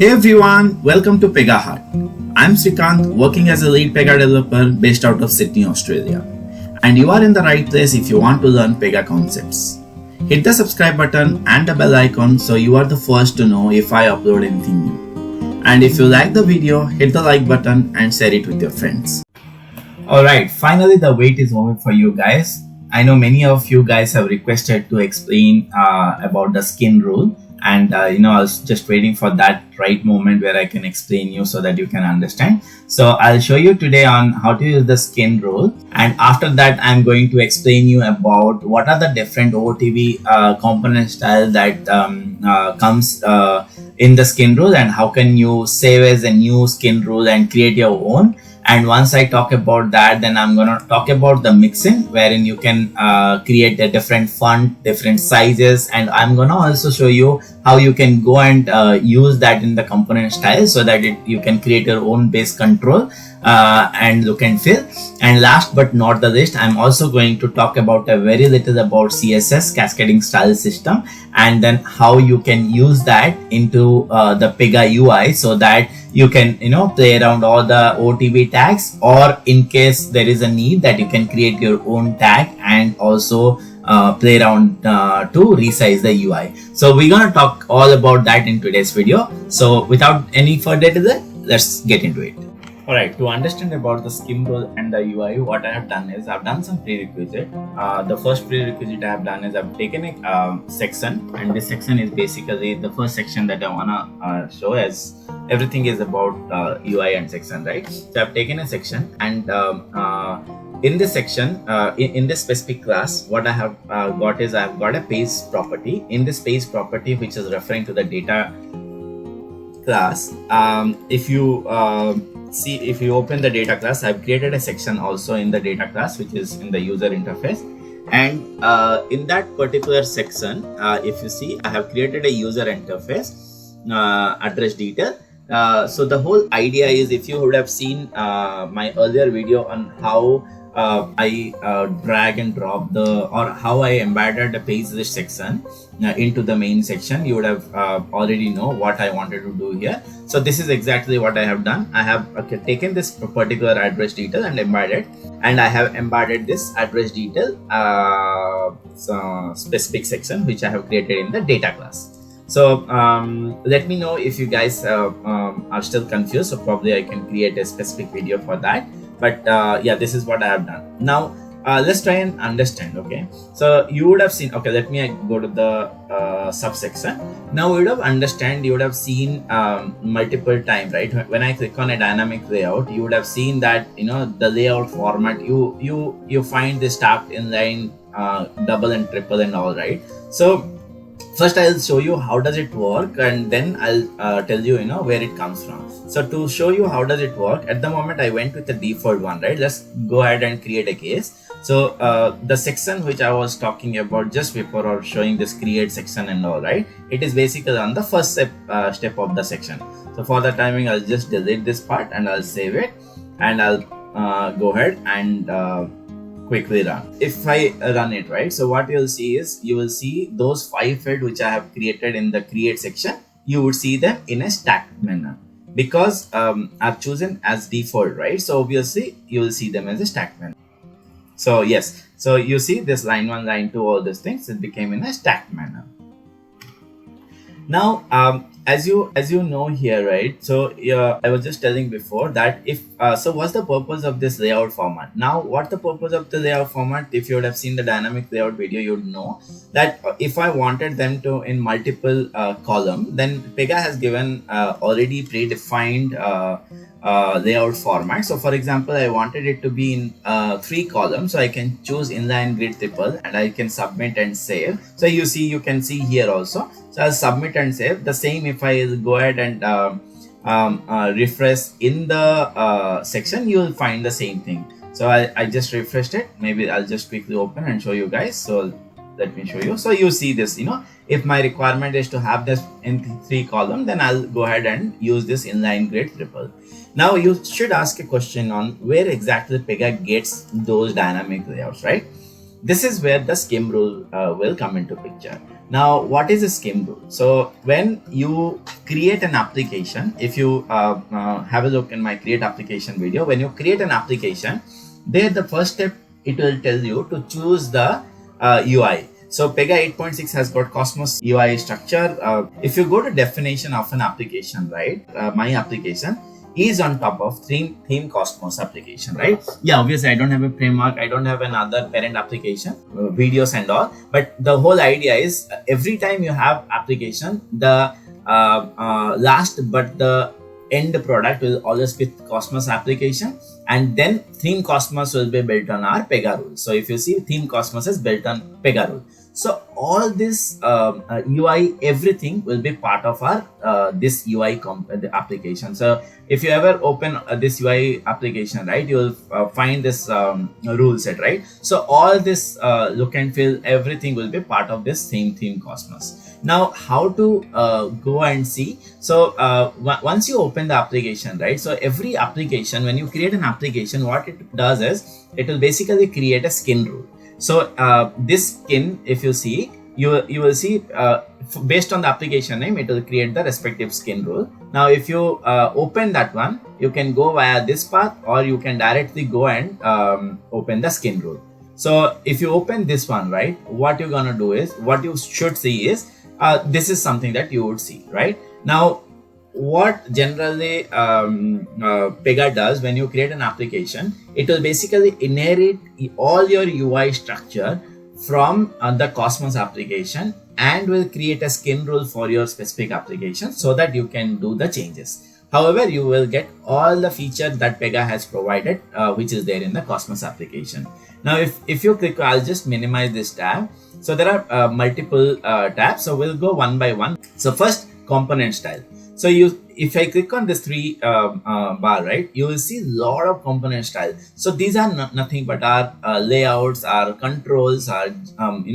Hey everyone, welcome to PEGAhut. I'm Srikanth, working as a lead PEGA developer based out of Sydney, Australia. And you are in the right place if you want to learn PEGA concepts. Hit the subscribe button and the bell icon so you are the first to know if I upload anything new. And if you like the video, hit the like button and share it with your friends. Alright, finally the wait is over for you guys. I know many of you guys have requested to explain about the skin rule. And I was just waiting for that right moment where I can explain you so that you can understand. So I'll show you today on how to use the skin rule, and after that I'm going to explain you about what are the different OOTV component style that comes in the skin rule, and how can you save as a new skin rule and create your own. And once I talk about that, then I'm gonna talk about the Mixin, wherein you can create a different font, different sizes, and I'm gonna also show you how you can go and use that in the component style so that you can create your own base control and look and feel. And last but not the least, I'm also going to talk about a very little about CSS, cascading style system, and then how you can use that into the PEGA UI so that you can play around all the OTV tags, or in case there is a need that you can create your own tag and also play around to resize the UI. So we're gonna talk all about that in today's video. So without any further delay, let's get into it. Alright, to understand about the skin rule and the UI, what I have done is I've done some prerequisite. The first prerequisite I have done is I've taken a section, and this section is basically the first section that I wanna show, as everything is about UI and section, right? So I've taken a section, and in this section, in this specific class, what I have got is I've got a page property. In this page property, which is referring to the data class, if you open the data class, I've created a section also in the data class, which is in the user interface. And in that particular section, if you see, I have created a user interface address detail. So the whole idea is, if you would have seen my earlier video on how I drag and drop or how I embedded the page list section into the main section, you would have already know what I wanted to do here. So this is exactly what I have done. I have taken this particular address detail and embedded, and I have embedded this address detail specific section which I have created in the data class. So let me know if you guys are still confused, so probably I can create a specific video for that. But yeah, this is what I have done. Now let's try and understand. Okay, so you would have seen, okay, let me go to the subsection. Now you would have seen multiple times, right? When I click on a dynamic layout, you would have seen that the layout format, you find this tab inline, double and triple and all, right? So first I'll show you how does it work, and then I'll tell you where it comes from. So to show you how does it work, at the moment I went with the default one, right? Let's go ahead and create a case. So the section which I was talking about just before, or showing this create section and all, right? It is basically on the first step of the section. So for the timing, I'll just delete this part and I'll save it, and I'll go ahead and quickly run. If I run it, right, so what you'll see is, you will see those 5 fields which I have created in the create section. You would see them in a stacked manner because I've chosen as default, right? So obviously you will see them as a stacked manner. So yes, so you see this line 1, line 2, all these things, it became in a stacked manner. Now as you know here, right? So I was just telling before that if so what's the purpose of this layout format? Now what the purpose of the layout format, if you would have seen the dynamic layout video, you would know that if I wanted them to in multiple column, then PEGA has given already predefined layout format. So for example, I wanted it to be in 3 columns, so I can choose inline grid triple and I can submit and save. So you can see here also. So I'll submit and save. The same if I go ahead and refresh in the section, you will find the same thing. So I just refreshed it. Maybe I'll just quickly open and show you guys. So let me show you. So you see this, if my requirement is to have this in 3 columns, then I'll go ahead and use this inline grid triple. Now you should ask a question on where exactly PEGA gets those dynamic layouts, right? this is where the skim rule will come into picture. Now, what is a skim rule? So when you create an application, if you have a look in my create application video, when you create an application, there the first step, it will tell you to choose the UI. So PEGA 8.6 has got Cosmos UI structure. If you go to definition of an application, right, my application is on top of theme Cosmos application, right? Yeah, obviously I don't have a framework, I don't have another parent application, videos and all, but the whole idea is every time you have application, the last but the end product will always be Cosmos application, and then theme Cosmos will be built on our PEGA rule. So if you see, theme Cosmos is built on PEGA rule. So all this UI, everything will be part of our this UI application. So if you ever open this UI application, right, you will find this rule set, right? So all this look and feel, everything will be part of this theme Cosmos. Now, how to go and see? So once you open the application, right? So every application, when you create an application, what it does is it will basically create a skin rule. So this skin, if you see, you will see based on the application name, it will create the respective skin rule. Now, if you open that one, you can go via this path, or you can directly go and open the skin rule. So if you open this one, right, what you're gonna do is, what you should see is, this is something that you would see, right? Now, what generally PEGA does when you create an application, it will basically inherit all your UI structure from the Cosmos application and will create a skin rule for your specific application so that you can do the changes. However, you will get all the features that PEGA has provided, which is there in the Cosmos application. Now, if you click, I'll just minimize this tab. So there are multiple tabs. So we'll go one by one. So first, component style. So if I click on this three bar, right, you will see a lot of component style. So these are nothing but our layouts, our controls, our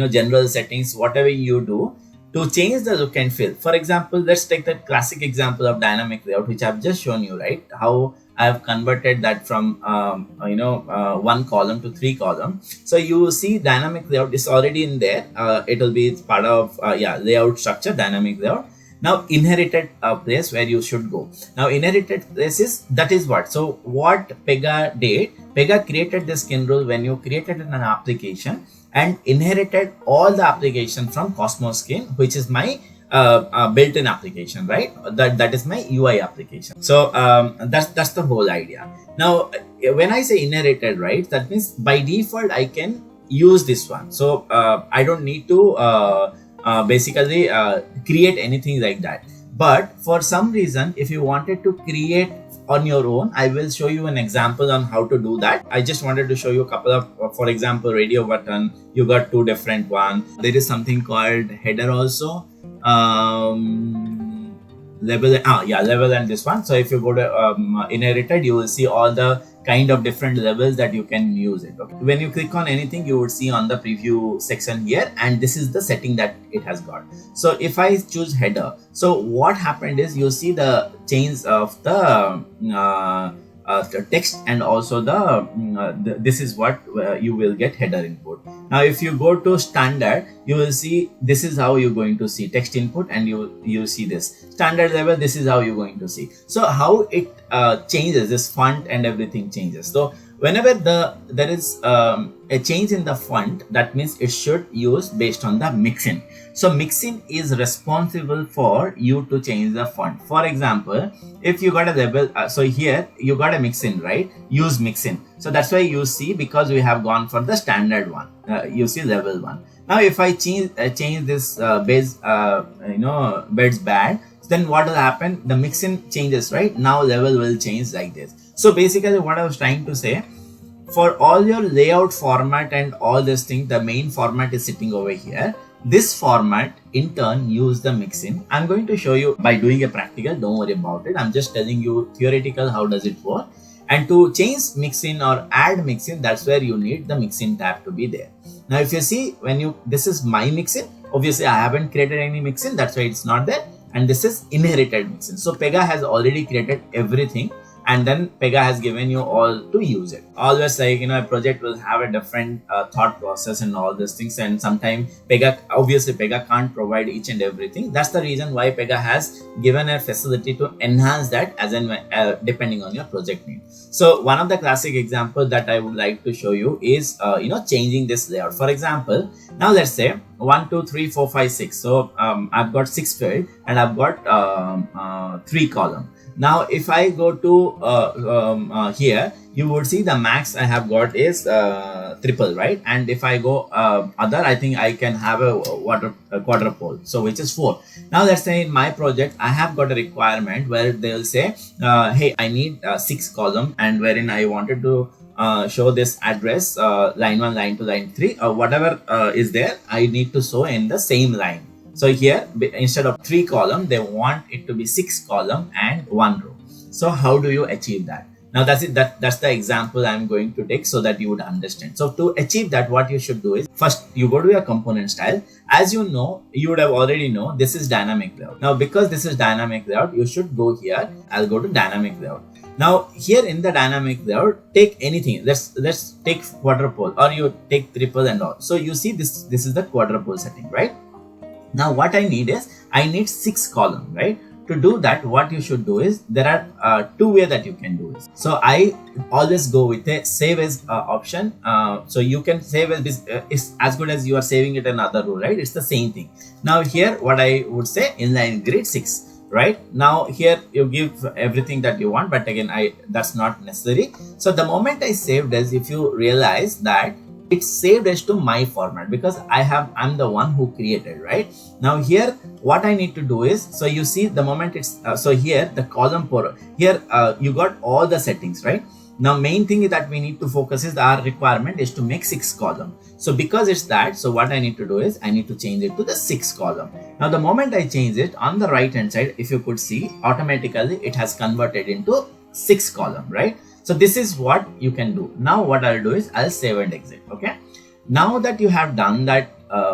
general settings, whatever you do to change the look and feel. For example, let's take the classic example of dynamic layout, which I've just shown you, right? How I have converted that from one column to three columns. So you will see dynamic layout is already in there. It will be part of layout structure, dynamic layout. Now, inherited place where you should go. Now, inherited place that is what? So what PEGA did, PEGA created this skin rule when you created an application and inherited all the application from Cosmos skin, which is my built-in application, right? That is my UI application. So that's the whole idea. Now, when I say inherited, right, that means by default I can use this one. So I don't need to basically create anything like that. But for some reason, if you wanted to create on your own, I will show you an example on how to do that. I just wanted to show you a couple of, for example, radio button. You got two different ones. There is something called header also. Level, level and this one. So if you go to inherited, you will see all the kind of different levels that you can use it. Okay. When you click on anything, you would see on the preview section here, and this is the setting that it has got. So if I choose header, so what happened is you see the change of the text, and also this is what you will get header input. Now, if you go to standard, you will see this is how you're going to see text input, and you see this standard level. This is how you're going to see. So how it changes, this font and everything changes. So whenever there is a change in the font, that means it should use based on the Mixin. So Mixin is responsible for you to change the font. For example, if you got a level, so here you got a Mixin, right? Use Mixin. So that's why you see, because we have gone for the standard one, you see level 1. Now if I change this base, beds bad, then what will happen? The Mixin changes, right? Now level will change like this. So basically what I was trying to say, for all your layout format and all this thing, the main format is sitting over here. This format in turn use the Mixin. I'm going to show you by doing a practical, don't worry about it. I'm just telling you theoretical, how does it work. And to change Mixin or add Mixin, that's where you need the Mixin tab to be there. Now if you see, this is my Mixin, obviously I haven't created any Mixin, that's why it's not there. And this is inherited Mixin. So PEGA has already created everything and then Pega has given you all to use it. Always, like, a project will have a different thought process and all these things, and sometimes Pega can't provide each and everything. That's the reason why Pega has given a facility to enhance that as in depending on your project need. So one of the classic examples that I would like to show you is changing this layout. For example, now let's say 1 2 3 4 5 6. So I've got 6 field and I've got 3 column. Now if I go to here, you would see the max I have got is triple, right? And if I go other, I think I can have a quadruple, so which is 4. Now let's say in my project I have got a requirement where they'll say hey, I need 6 column, and wherein I wanted to show this address line 1, line 2, line 3, or whatever is there, I need to show in the same line. So here, instead of 3 column, they want it to be 6 column and 1 row. So how do you achieve that? Now that's it. That's the example I'm going to take so that you would understand. So to achieve that, what you should do is, first you go to your component style. As you know, you would have already know this is dynamic layout. Now because this is dynamic layout, you should go here. I'll go to dynamic layout. Now here in the dynamic layout, take anything. Let's take quadruple, or you take triple and all. So you see this is the quadruple setting, right? Now what I need is, I need 6 column, right? To do that, what you should do is, there are 2 ways that you can do it. So I always go with a save as option. So you can save as this is as good as you are saving it in another row, right? It's the same thing. Now here, what I would say, inline grid 6. Right now here you give everything that you want, but again that's not necessary. So the moment I saved as, if you realize that it's saved as to my format, because I'm the one who created, right? Now here what I need to do is, so you see the moment it's so here the column for here you got all the settings, right? Now main thing that we need to focus is, our requirement is to make 6 column. So because it's that, so what I need to do is, I need to change it to the 6 column. Now the moment I change it, on the right hand side, if you could see, automatically it has converted into 6 column, right? So this is what you can do. Now what I'll do is, I'll save and exit. Okay. Now that you have done that,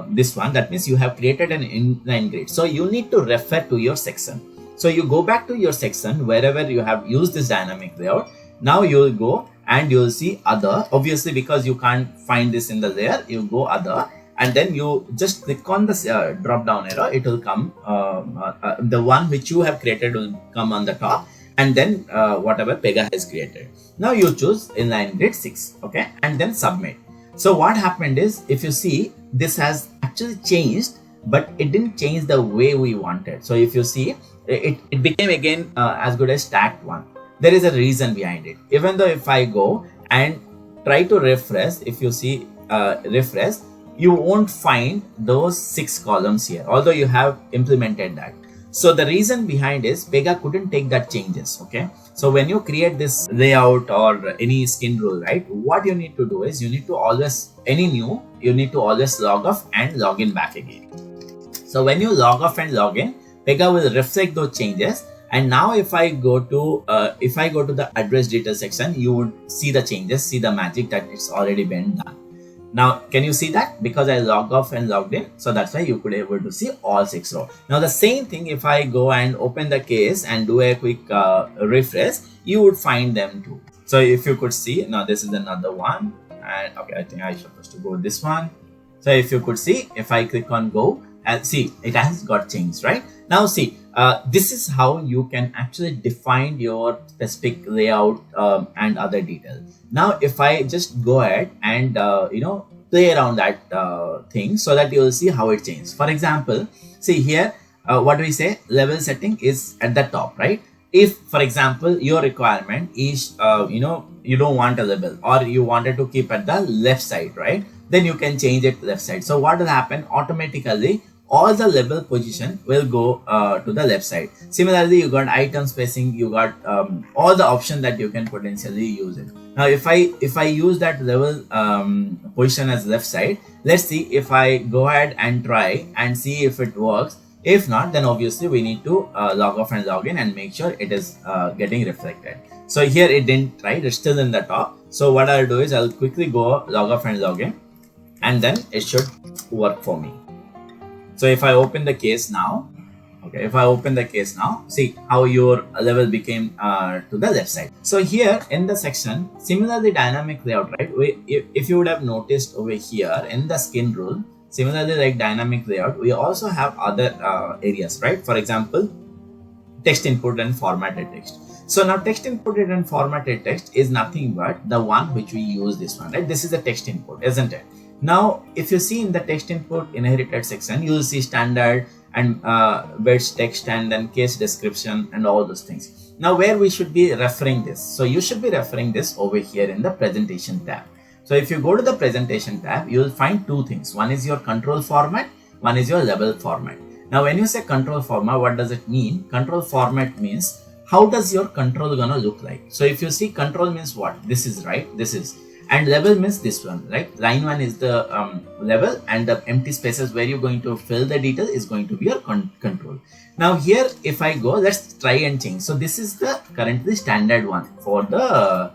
this one, that means you have created an inline grid. So you need to refer to your section. So you go back to your section wherever you have used this dynamic layout. Now you will go and you will see other. Obviously, because you can't find this in the layer, you go other, and then you just click on the drop down arrow. It will come, the one which you have created will come on the top, and then whatever Pega has created. Now you choose inline grid 6, okay, and then submit. So what happened is, if you see, this has actually changed, but it didn't change the way we wanted. So if you see, it became again as good as stacked one. There is a reason behind it. Even though if I go and try to refresh, if you see refresh, you won't find those 6 columns here, although you have implemented that. So the reason behind is, Pega couldn't take that changes. Okay. So when you create this layout or any skin rule, right, what you need to do is, you need to always, you need to always log off and log in back again. So when you log off and log in, Pega will reflect those changes. And now if I go to the address detail section, you would see the changes, see the magic that it's already been done. Now, can you see that? Because I logged off and logged in. So that's why you could be able to see all 6 rows. Now the same thing, if I go and open the case and do a quick refresh, you would find them too. So if you could see, now this is another one. And okay, I think I'm supposed to go this one. So if you could see, if I click on go, and see, it has got changed, right? Now see, this is how you can actually define your specific layout and other details. Now if I just go ahead and play around that thing, so that you will see how it changes. For example, see here, what do we say? Level setting is at the top, right? If, for example, your requirement is you don't want a label, or you wanted to keep at the left side, right? Then you can change it left side. So what will happen? Automatically all the label position will go to the left side. Similarly, you got item spacing, you got all the options that you can potentially use it. Now if I use that level position as left side, let's see if I go ahead and try and see if it works. If not, then obviously we need to log off and log in and make sure it is getting reflected. So here it didn't, right? It's still in the top. So what I'll do is, I'll quickly go log off and log in, and then it should work for me. So if I open the case now, Okay, if I open the case now, see how your level became to the left side. So here in the section, similarly dynamic layout, right? If you would have noticed over here in the skin rule, similarly like dynamic layout, we also have other areas, right? For example, text input and formatted text. So now text inputted and formatted text is nothing but the one which we use this one, right? This is the text input, isn't it? Now, if you see in the text input inherited section, you will see standard and wedge text and then case description and all those things. Now, where we should be referring this? So you should be referring this over here in the presentation tab. So if you go to the presentation tab, you will find two things. One is your control format, one is your level format. Now, when you say control format, what does it mean? Control format means how does your control gonna look like? So if you see control means what? This is right, this is. And level means this one, right? Line 1 is the level, and the empty spaces where you're going to fill the detail is going to be your control. Now here, if I go, let's try and change. So this is the currently standard one for the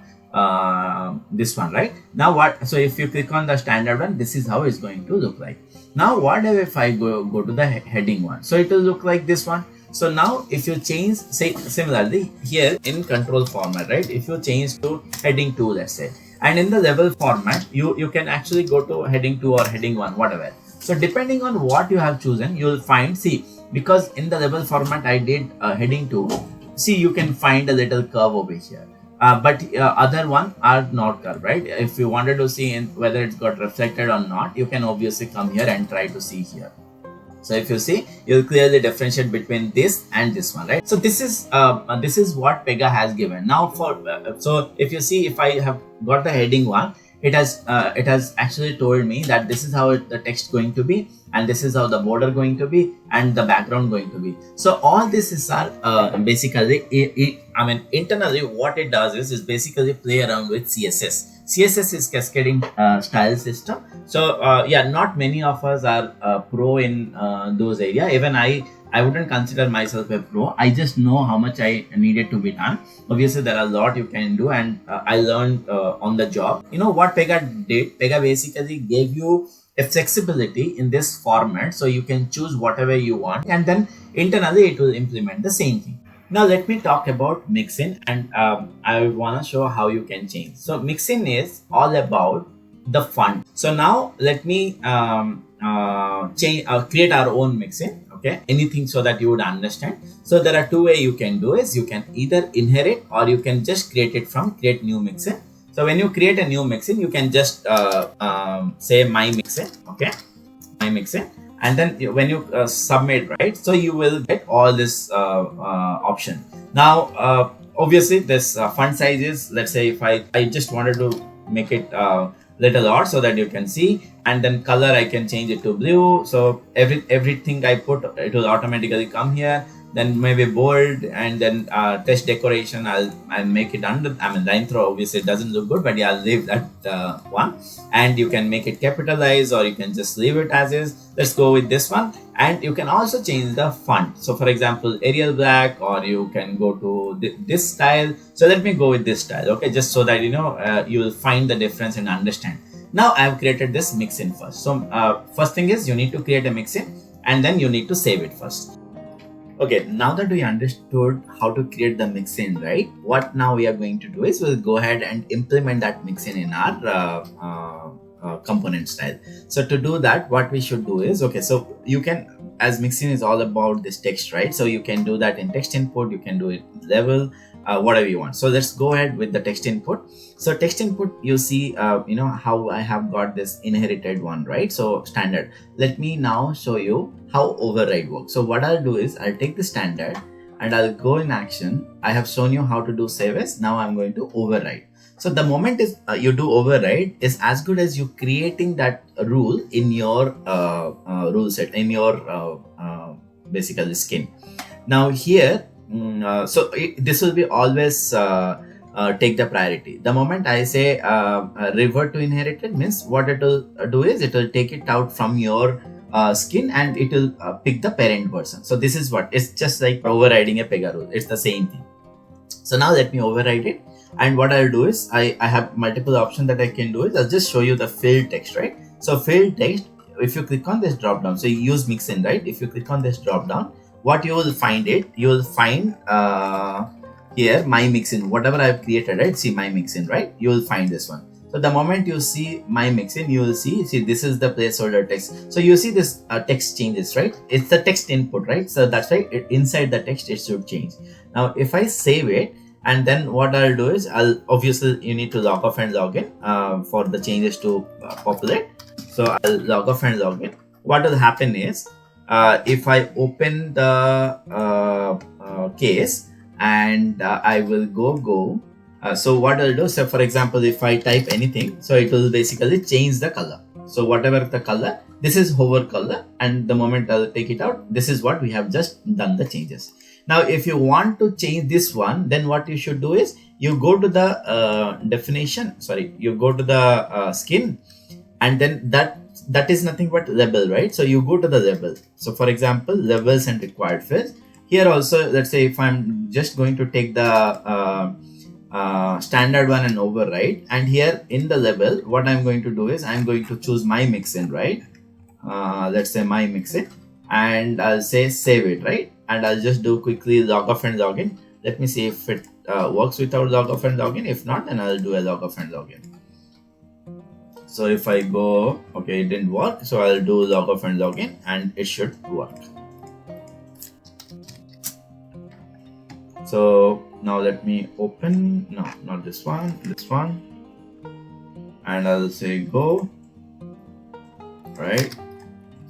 this one, right? Now what? So if you click on the standard one, this is how it's going to look like. Now what if I go to the heading one? So it will look like this one. So now if you change, say similarly here in control format, right? If you change to heading 2, let's say. And in the level format, you can actually go to heading 2 or heading 1, whatever. So depending on what you have chosen, you will find, see, because in the level format I did heading 2, see, you can find a little curve over here. But other one are not curved, right? If you wanted to see whether it's got reflected or not, you can obviously come here and try to see here. So if you see, you'll clearly differentiate between this and this one, right? So this is what Pega has given. Now for so if you see, if I have got the heading 1, it has actually told me that this is how the text going to be, and this is how the border going to be, and the background going to be. So all this is basically internally what it does is basically play around with CSS. CSS is cascading style system. So yeah, not many of us are pro in those areas. Even I wouldn't consider myself a pro. I just know how much I needed to be done. Obviously, there are a lot you can do, and I learned on the job. You know what Pega did? Pega basically gave you a flexibility in this format, so you can choose whatever you want, and then internally it will implement the same thing. Now let me talk about Mixin, and I want to show how you can change. So Mixin is all about the font. So now let me create our own Mixin. Okay, anything so that you would understand. So there are two ways you can do is you can either inherit or you can just create it from create new Mixin. So when you create a new Mixin, you can just say my Mixin. Okay, my Mixin. And then when you submit, right, so you will get all this option. Now obviously this font size is, let's say if I just wanted to make it little odd so that you can see, and then color I can change it to blue. So everything I put, it will automatically come here. Then maybe bold, and then text decoration I'll make it under, the intro obviously it doesn't look good, but yeah, I'll leave that one. And you can make it capitalized or you can just leave it as is. Let's go with this one. And you can also change the font. So for example, Arial Black, or you can go to this style. So let me go with this style, okay, just so that you know you will find the difference and understand. Now I have created this Mixin first. So first thing is you need to create a Mixin, and then you need to save it first. Okay, now that we understood how to create the Mixin, right? What now we are going to do is we'll go ahead and implement that Mixin in our component style. So to do that, what we should do is, okay, so you can, as Mixin is all about this text, right? So you can do that in text input, you can do it level, whatever you want. So let's go ahead with the text input. So text input, you see, you know how I have got this inherited one, right? So standard. Let me now show you how override works. So what I'll do is I'll take the standard and I'll go in action. I have shown you how to do save as. Now I'm going to override. So the moment is you do override is as good as you creating that rule in your rule set, in your basically skin. Now here, this will be always take the priority. The moment I say revert to inherited, means what it will do is it will take it out from your skin and it will pick the parent version. So this is what it's just like overriding a Pega rule. It's the same thing. So now let me override it, and what I'll do is I have multiple options that I can do is I'll just show you the filled text, right? So filled text, if you click on this drop down, so you use Mixin, right? If you click on this drop down, what you will find you will find here my Mixin, whatever I have created, right? See my Mixin, right? You will find this one. So the moment you see my Mixin, you will see this is the placeholder text. So you see this text changes, right? It's the text input, right? So that's why inside the text it should change. Now if I save it, and then what I'll do is obviously you need to log off and log in for the changes to populate. So I'll log off and log in. What will happen is if I open the case and I will go. So what I'll do, so for example, if I type anything, so it will basically change the color. So whatever the color, this is hover color, and the moment I'll take it out, this is what we have just done the changes. Now, if you want to change this one, then what you should do is you go to the definition. Sorry, you go to the skin, and then that is nothing but label, right? So you go to the label. So for example, labels and required fields. Here also, let's say if I'm just going to take the standard one and override, and here in the label, what I'm going to do is I'm going to choose my Mixin, right? Let's say my Mixin, and I'll say save it, right? And I'll just do quickly log off and log in. Let me see if it works without log off and log in. If not, then I'll do a log off and log in. So if I go, okay, it didn't work. So I'll do log off and log in, and it should work. So now let me open, no, not this one, this one. And I'll say go, right?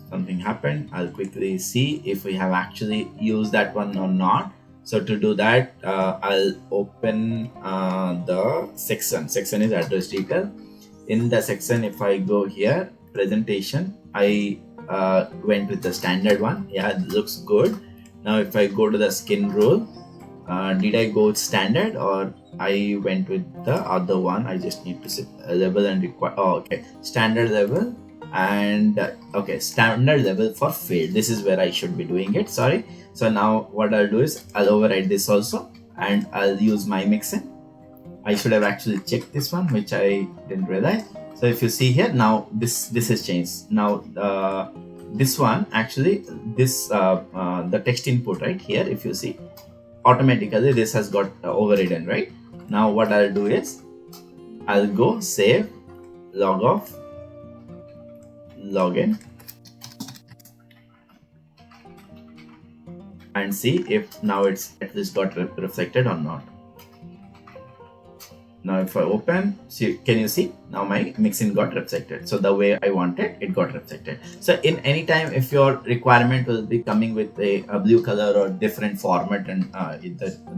Something happened. I'll quickly see if we have actually used that one or not. So to do that, I'll open the section. Section is address detail. In the section, if I go here, presentation, I went with the standard one. Yeah, it looks good. Now if I go to the skin rule, did I go with standard or I went with the other one? I just need to set level and require. Oh, okay, standard level. And okay, standard level for field. This is where I should be doing it. Sorry. So now what I'll do is I'll override this also, and I'll use my Mixin. I should have actually checked this one, which I didn't realize. So if you see here, now this has changed. Now this one actually, this the text input right here, if you see, automatically this has got overridden, right? Now what I'll do is I'll go save, log off, log in, and see if now it's at least got reflected or not. Now if I open, see, can you see now my Mixin got reflected? So the way I wanted, it got reflected. So in any time, if your requirement will be coming with a blue color or different format and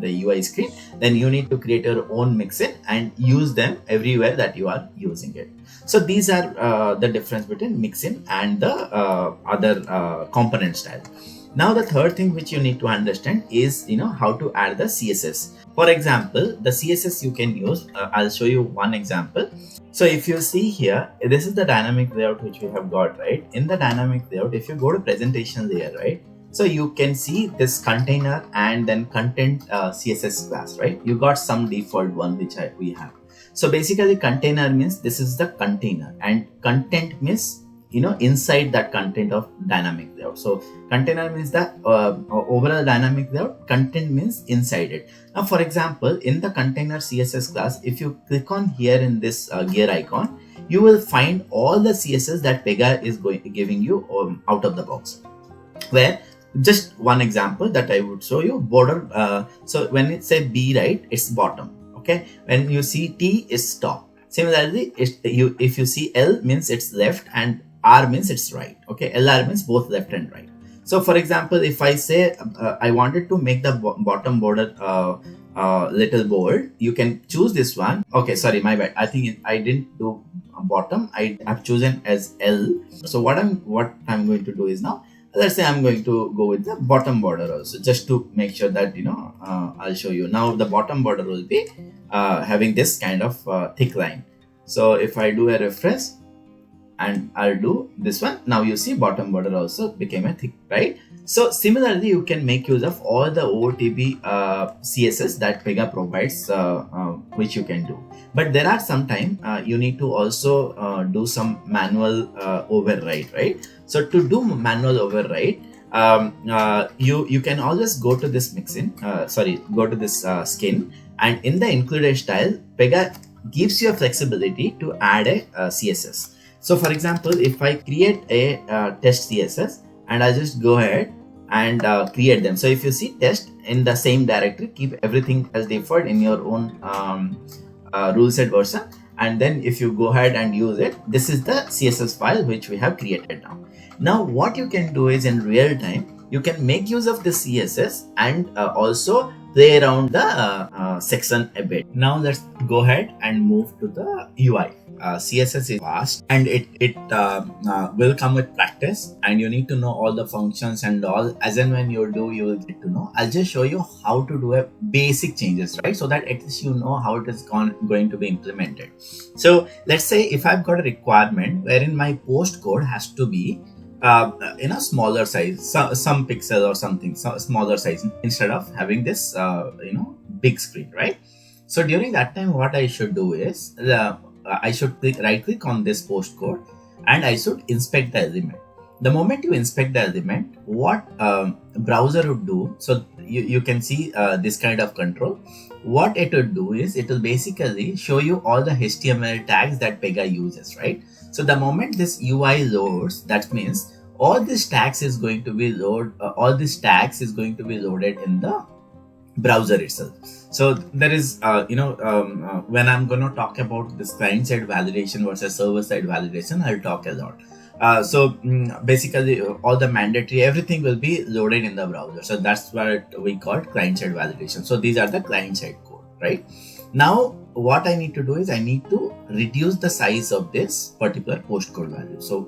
the UI screen, then you need to create your own Mixin and use them everywhere that you are using it. So these are the difference between Mixin and the other component style. Now the third thing which you need to understand is how to add the CSS. For example, the CSS you can use, I'll show you one example. So if you see here, this is the dynamic layout which we have got, right? In the dynamic layout, if you go to presentation layer, right? So you can see this container and then content CSS class, right? You got some default one which we have. So basically container means this is the container, and content means inside that content of dynamic layout. So container means the overall dynamic layout, content means inside it. Now for example, in the container CSS class, if you click on here in this gear icon, you will find all the CSS that Pega is giving you out of the box. Where just one example that I would show you, border. So when it say B, right, it's bottom. Okay, when you see T is top. Similarly, if you see L means it's left, and R means it's right. Okay, LR means both left and right. So for example, if I say I wanted to make the bottom border little bold, you can choose this one. Okay, sorry, my bad. I think I didn't do bottom. I have chosen as L. So what I'm going to do is now, let's say I'm going to go with the bottom border also, just to make sure that I'll show you. Now the bottom border will be having this kind of thick line. So if I do a refresh and I'll do this one, now you see bottom border also became a thick, right? So similarly, you can make use of all the OOTB CSS that Pega provides, which you can do. But there are sometimes you need to also do some manual override, right? So to do manual override, you can always go to this go to this skin, and in the included style, Pega gives you a flexibility to add a CSS. So for example, if I create a test CSS and I just go ahead and create them. So if you see test in the same directory, keep everything as default in your own rule set version, and then if you go ahead and use it, this is the CSS file which we have created now. Now what you can do is, in real time, you can make use of the CSS and also play around the section a bit. Now let's go ahead and move to the UI. CSS is fast, and it will come with practice, and you need to know all the functions and all. As and when you do, you will get to know. I'll just show you how to do a basic changes, right? So that at least you know how it is going to be implemented. So let's say if I've got a requirement wherein my post code has to be in a smaller size, some pixel or something, smaller size, instead of having this big screen, right? So during that time, what I should do is I should right click on this post code, and I should inspect the element. The moment you inspect the element, what browser would do, so you can see this kind of control. What it would do is, it will basically show you all the HTML tags that Pega uses, right? So the moment this UI loads, that means all these tags is going to be loaded in the browser itself. So there is when I'm going to talk about this client-side validation versus server-side validation, I'll talk a lot. Basically all the mandatory, everything will be loaded in the browser. So that's what we call client-side validation. So these are the client-side code, right? Now what I need to do is, I need to reduce the size of this particular post code value. So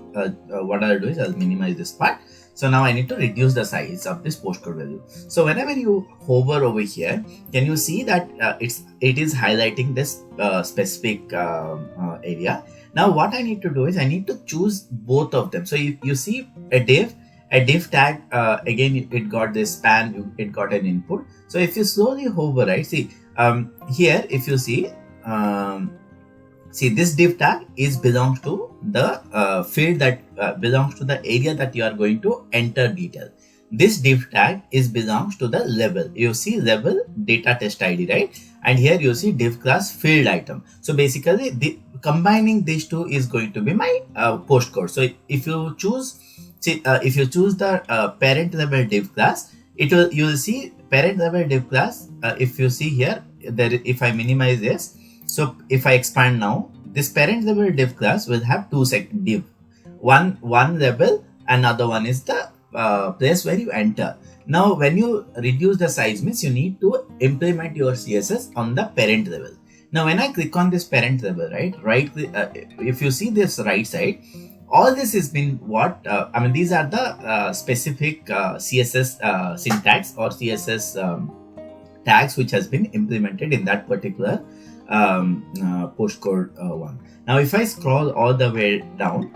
what I'll do is, I'll minimize this part. So now I need to reduce the size of this post code value. So whenever you hover over here, can you see that it is highlighting this specific area? Now what I need to do is, I need to choose both of them. So if you see a div tag, again it got this span, it got an input. So if you slowly hover, right, see here, if you see this div tag belongs to the field that belongs to the area that you are going to enter detail. This div tag belongs to the level. You see level data test ID, right? And here you see div class field item. So basically combining these two is going to be my post code. So if you choose the parent level div class, you will see parent level div class. If you see here, if I minimize this, so if I expand now, this parent level div class will have two div, one level, another one is the place where you enter. Now when you reduce the size, means you need to implement your CSS on the parent level. Now when I click on this parent level, right, if you see this right side, all this has been these are the specific CSS syntax or CSS tags which has been implemented in that particular post code one. Now if I scroll all the way down,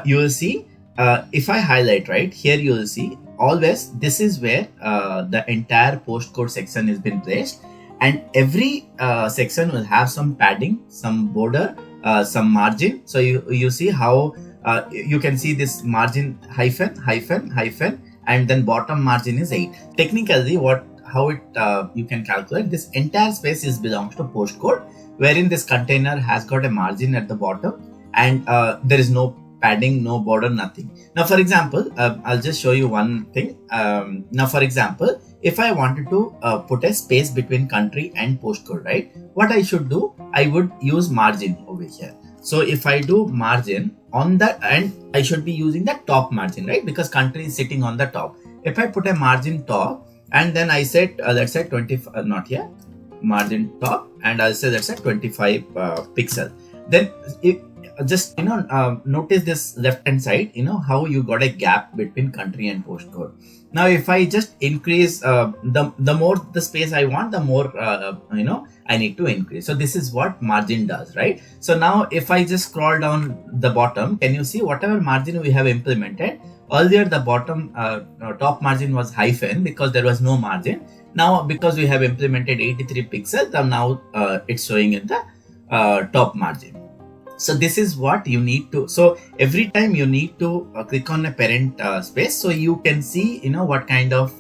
you will see if I highlight right here, you will see always this is where the entire post code section has been placed, and every section will have some padding, some border, some margin. So you see how you can see this margin hyphen, and then bottom margin is 8. Technically you can calculate this entire space belongs to post code, wherein this container has got a margin at the bottom, and there is no padding, no border, nothing. Now for example, I'll just show you one thing. Now for example, if I wanted to put a space between country and post code, right, what I should do, I would use margin over here. So if I do margin on the end, I should be using the top margin, right, because country is sitting on the top. If I put a margin top, and then I said let's say 25, not here, margin top, and I'll say let's say 25 pixel. Then just notice this left hand side, how you got a gap between country and post code. Now if I just increase the more the space I want, the more I need to increase. So this is what margin does, right? So now if I just scroll down the bottom, can you see whatever margin we have implemented? Earlier the bottom top margin was hyphen because there was no margin. Now because we have implemented 83 pixels, now it's showing in the top margin. So this is what you need to, so every time you need to click on a parent space, so you can see, what kind of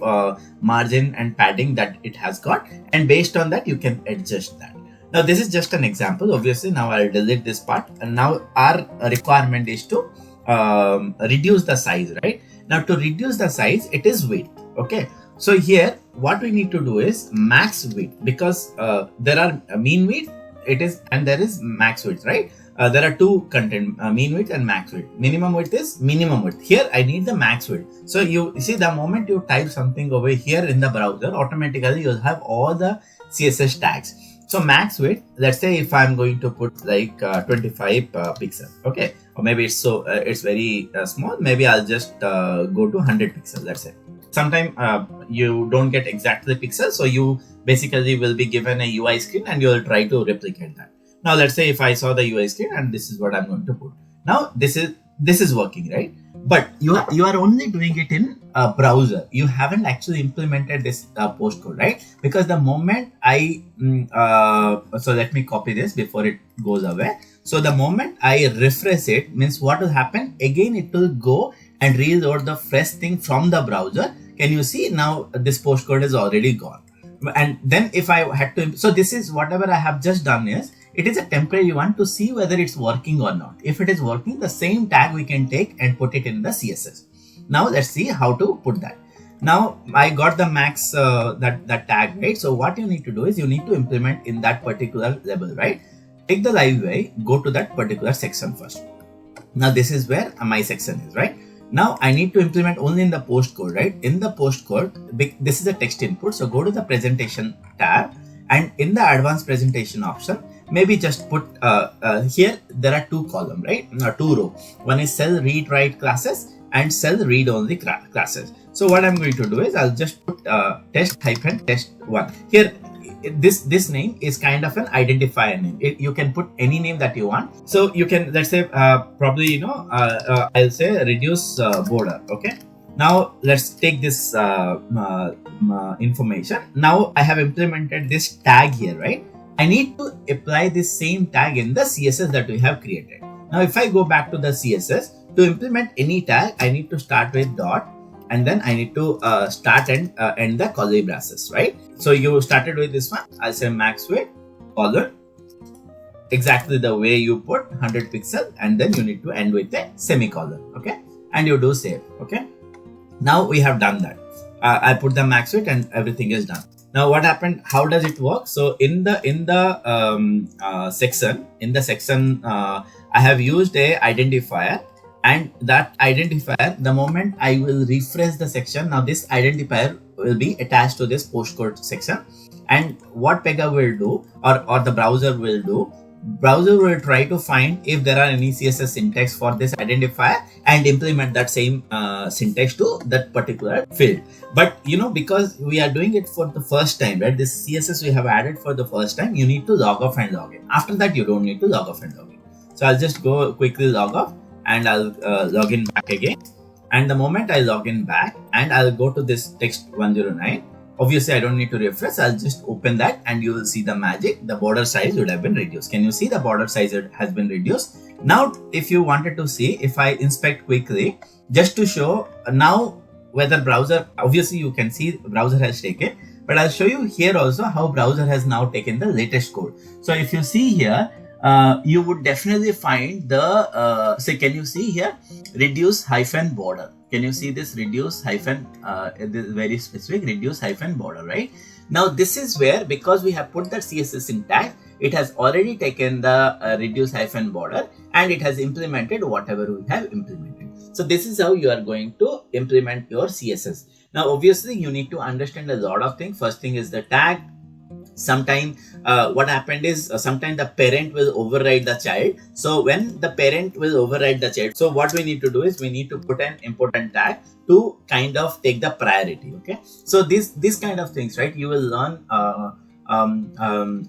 margin and padding that it has got, and based on that you can adjust that. Now this is just an example. Obviously now I'll delete this part, and now our requirement is to reduce the size, right? Now to reduce the size, it is width. Okay, so here what we need to do is max width, because there are mean width, and there is max width, right? There are two content, mean width and max width. Minimum width is minimum width. Here I need the max width. So you see, the moment you type something over here in the browser, automatically you'll have all the CSS tags. So max width, let's say if I'm going to put like 25 pixels, okay, or maybe it's very small. Maybe I'll just go to 100 pixels. Let's say. Sometimes you don't get exactly pixels, so you basically will be given a UI screen and you will try to replicate that. Now let's say if I saw the UI screen and this is what I'm going to put. Now this is working, right? But you are only doing it in a browser. You haven't actually implemented this postcode, right? Because the moment so let me copy this before it goes away. So the moment I refresh it, means what will happen? Again, it will go and reload the fresh thing from the browser. Can you see now this postcode is already gone? And then if I had to, so this is whatever I have just done is, it is a temporary one to see whether it's working or not. If it is working, the same tag we can take and put it in the CSS. Now let's see how to put that. Now I got the max that tag, right? So what you need to do is you need to implement in that particular level, right? Take the live UI, go to that particular section first. Now this is where my section is, right? Now I need to implement only in the postcode, right? In the postcode, this is a text input. So go to the presentation tab, and in the advanced presentation option, maybe just put here there are two columns, right? Two rows. One is cell read write classes and cell read only classes. So what I'm going to do is I'll just put test-test1 here. This name is kind of an identifier name. You can put any name that you want. So you can, let's say probably I'll say reduce border. Okay. Now let's take this information. Now I have implemented this tag here, right? I need to apply this same tag in the CSS that we have created. Now if I go back to the CSS, to implement any tag, I need to start with dot, and then I need to start and end the curly braces, right? So you started with this one. I'll say max width, colon, exactly the way you put 100 pixels, and then you need to end with a semicolon, okay? And you do save, okay? Now we have done that. I put the max width and everything is done. Now what happened? How does it work? So in the section, I have used a identifier, and that identifier, the moment I will refresh the section, now this identifier will be attached to this postcode section. And what Pega will do, or the browser will do, browser will try to find if there are any CSS syntax for this identifier and implement that same syntax to that particular field. But because we are doing it for the first time, right? This CSS we have added for the first time, you need to log off and log in. After that, you don't need to log off and log in. So I'll just go quickly log off, and I'll log in back again. And the moment I log in back, and I'll go to this text 109. Obviously, I don't need to refresh. I'll just open that, and you will see the magic. The border size would have been reduced. Can you see the border size has been reduced? Now, if you wanted to see, if I inspect quickly, just to show now whether browser, obviously you can see browser has taken, but I'll show you here also how browser has now taken the latest code. So if you see here, you would definitely find the, can you see here, reduce hyphen border. Can you see this reduce hyphen, this very specific reduce hyphen border, right? Now this is where, because we have put that CSS syntax, it has already taken the reduce hyphen border, and it has implemented whatever we have implemented. So this is how you are going to implement your CSS. Now obviously you need to understand a lot of things. First thing is the tag. Sometime what happened is sometimes the parent will override the child. So when the parent will override the child, so what we need to do is we need to put an important tag to kind of take the priority. Okay, so these kind of things, right, you will learn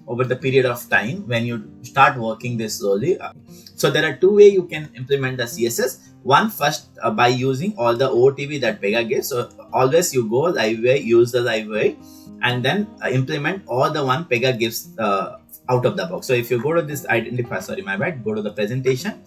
over the period of time when you start working this slowly. So there are two ways you can implement the CSS. One, first by using all the OOTB that Pega gives. So always you go live way, use the live way, and then implement all the one Pega gives out of the box. So if you go to this go to the presentation,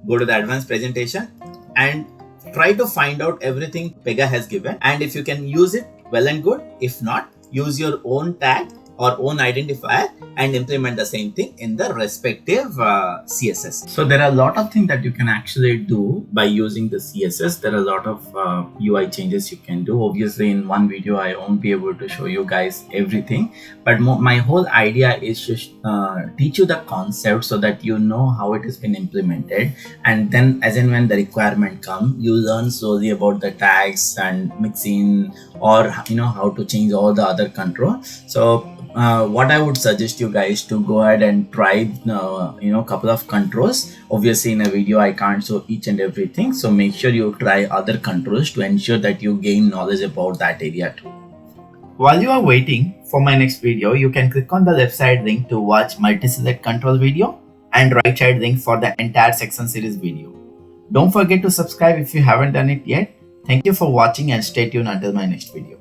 go to the advanced presentation, and try to find out everything Pega has given. And if you can use it, well and good. If not, use your own tag or own identifier and implement the same thing in the respective CSS. So there are a lot of things that you can actually do by using the CSS. There are a lot of UI changes you can do. Obviously in one video I won't be able to show you guys everything, but my whole idea is to teach you the concept so that you know how it has been implemented, and then as and when the requirement come, you learn slowly about the tags and Mixin, or how to change all the other control. So what I would suggest you guys to go ahead and try couple of controls. Obviously in a video I can't show each and everything, so make sure you try other controls to ensure that you gain knowledge about that area too. While you are waiting for my next video, you can click on the left side link to watch multi-select control video and right side link for the entire section series video. Don't forget to subscribe if you haven't done it yet. Thank you for watching and stay tuned until my next video.